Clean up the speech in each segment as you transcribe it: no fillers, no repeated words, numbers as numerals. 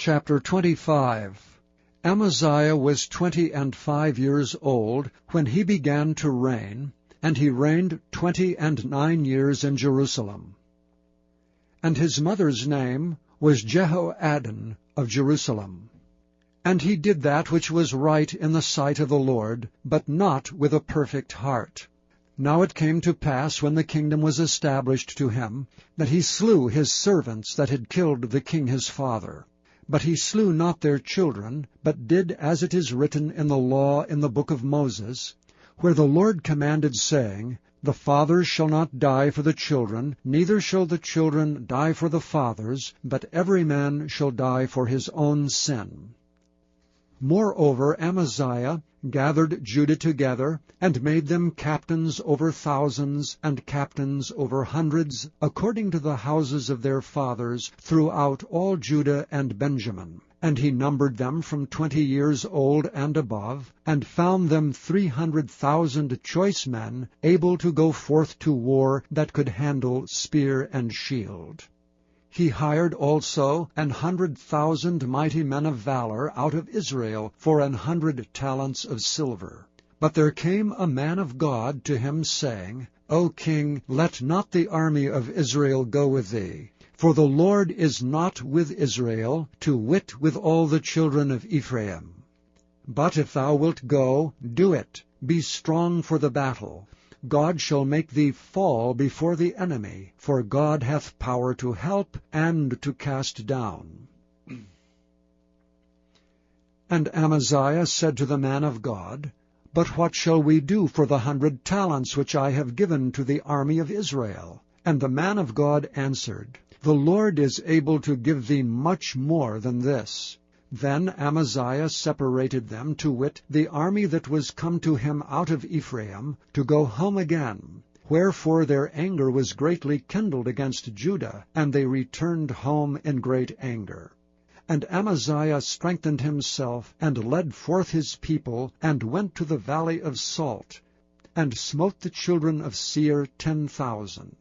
Chapter 25. Amaziah was 25 old when he began to reign, and he reigned 29 years in Jerusalem. And his mother's name was Jehoaddan of Jerusalem. And he did that which was right in the sight of the Lord, but not with a perfect heart. Now it came to pass, when the kingdom was established to him, that he slew his servants that had killed the king his father. But he slew not their children, but did as it is written in the law in the book of Moses, where the Lord commanded, saying, The fathers shall not die for the children, neither shall the children die for the fathers, but every man shall die for his own sin. Moreover Amaziah gathered Judah together, and made them captains over thousands, and captains over hundreds, according to the houses of their fathers, throughout all Judah and Benjamin. And he numbered them from 20 years old and above, and found them 300,000 choice men, able to go forth to war, that could handle spear and shield. He hired also 100,000 mighty men of valor out of Israel for 100 talents of silver. But there came a man of God to him, saying, O king, let not the army of Israel go with thee. For the Lord is not with Israel, to wit with all the children of Ephraim. But if thou wilt go, do it, be strong for the battle. God shall make thee fall before the enemy, for God hath power to help and to cast down. And Amaziah said to the man of God, But what shall we do for the 100 talents which I have given to the army of Israel? And the man of God answered, The Lord is able to give thee much more than this. Then Amaziah separated them, to wit, the army that was come to him out of Ephraim, to go home again. Wherefore their anger was greatly kindled against Judah, and they returned home in great anger. And Amaziah strengthened himself, and led forth his people, and went to the valley of Salt, and smote the children of Seir 10,000.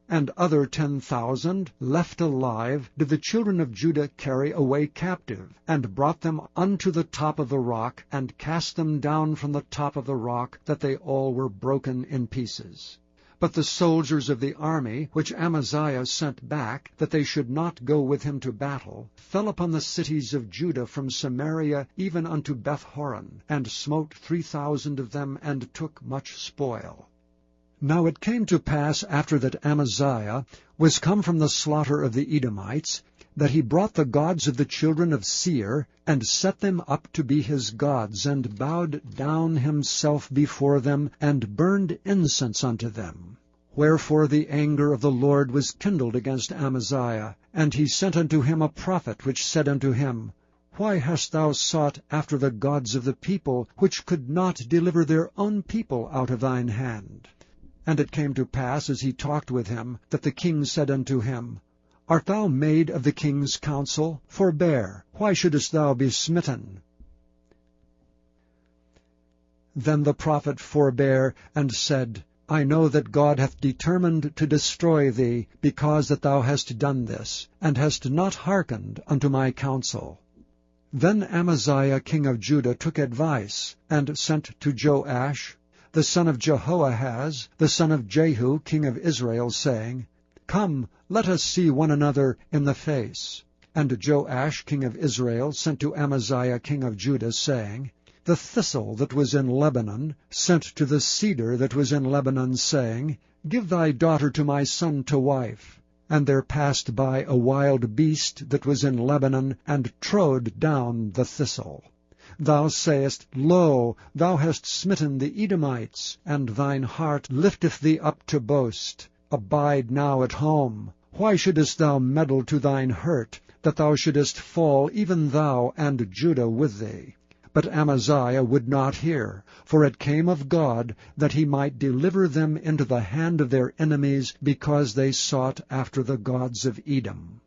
And other 10,000 left alive did the children of Judah carry away captive, and brought them unto the top of the rock, and cast them down from the top of the rock, that they all were broken in pieces. But the soldiers of the army, which Amaziah sent back, that they should not go with him to battle, fell upon the cities of Judah from Samaria even unto Beth-horon, and smote 3,000 of them, and took much spoil. Now it came to pass, after that Amaziah was come from the slaughter of the Edomites, that he brought the gods of the children of Seir, and set them up to be his gods, and bowed down himself before them, and burned incense unto them. Wherefore the anger of the Lord was kindled against Amaziah, and he sent unto him a prophet, which said unto him, Why hast thou sought after the gods of the people, which could not deliver their own people out of thine hand? And it came to pass, as he talked with him, that the king said unto him, Art thou made of the king's counsel? Forbear, why shouldest thou be smitten? Then the prophet forbare, and said, I know that God hath determined to destroy thee, because that thou hast done this, and hast not hearkened unto my counsel. Then Amaziah king of Judah took advice, and sent to Joash, the son of Jehoahaz, the son of Jehu, king of Israel, saying, Come, let us see one another in the face. And Joash, king of Israel, sent to Amaziah, king of Judah, saying, The thistle that was in Lebanon sent to the cedar that was in Lebanon, saying, Give thy daughter to my son to wife. And there passed by a wild beast that was in Lebanon, and trode down the thistle. Thou sayest, Lo, thou hast smitten the Edomites, and thine heart lifteth thee up to boast. Abide now at home. Why shouldest thou meddle to thine hurt, that thou shouldest fall, even thou and Judah with thee? But Amaziah would not hear, for it came of God, that he might deliver them into the hand of their enemies, because they sought after the gods of Edom.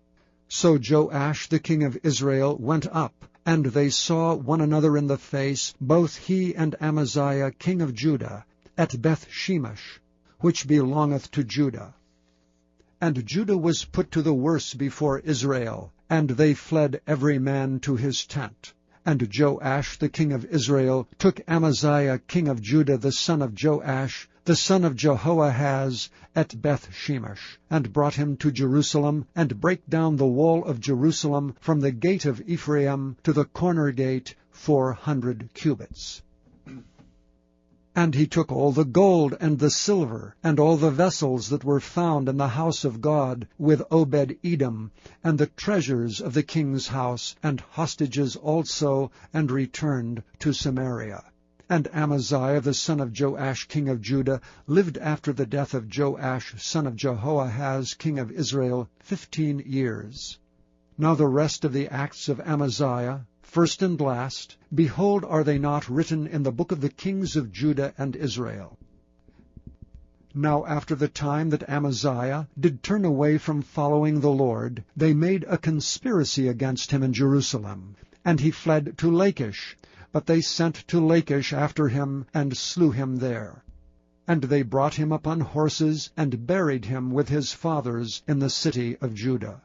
So Joash the king of Israel went up, and they saw one another in the face, both he and Amaziah king of Judah, at Beth-shemesh, which belongeth to Judah. And Judah was put to the worse before Israel, And they fled every man to his tent. And Joash the king of Israel took Amaziah king of Judah the son of Joash, the son of Jehoahaz, at Beth-shemesh, and brought him to Jerusalem, and brake down the wall of Jerusalem from the gate of Ephraim to the corner gate 400 cubits. And he took all the gold and the silver, and all the vessels that were found in the house of God, with Obed-Edom, and the treasures of the king's house, and hostages also, and returned to Samaria. And Amaziah the son of Joash king of Judah lived after the death of Joash son of Jehoahaz king of Israel 15 years. Now the rest of the acts of Amaziah, first and last, behold, are they not written in the book of the kings of Judah and Israel? Now after the time that Amaziah did turn away from following the Lord, they made a conspiracy against him in Jerusalem, and he fled to Lachish. But they sent to Lachish after him, and slew him there. And they brought him upon horses, and buried him with his fathers in the city of Judah.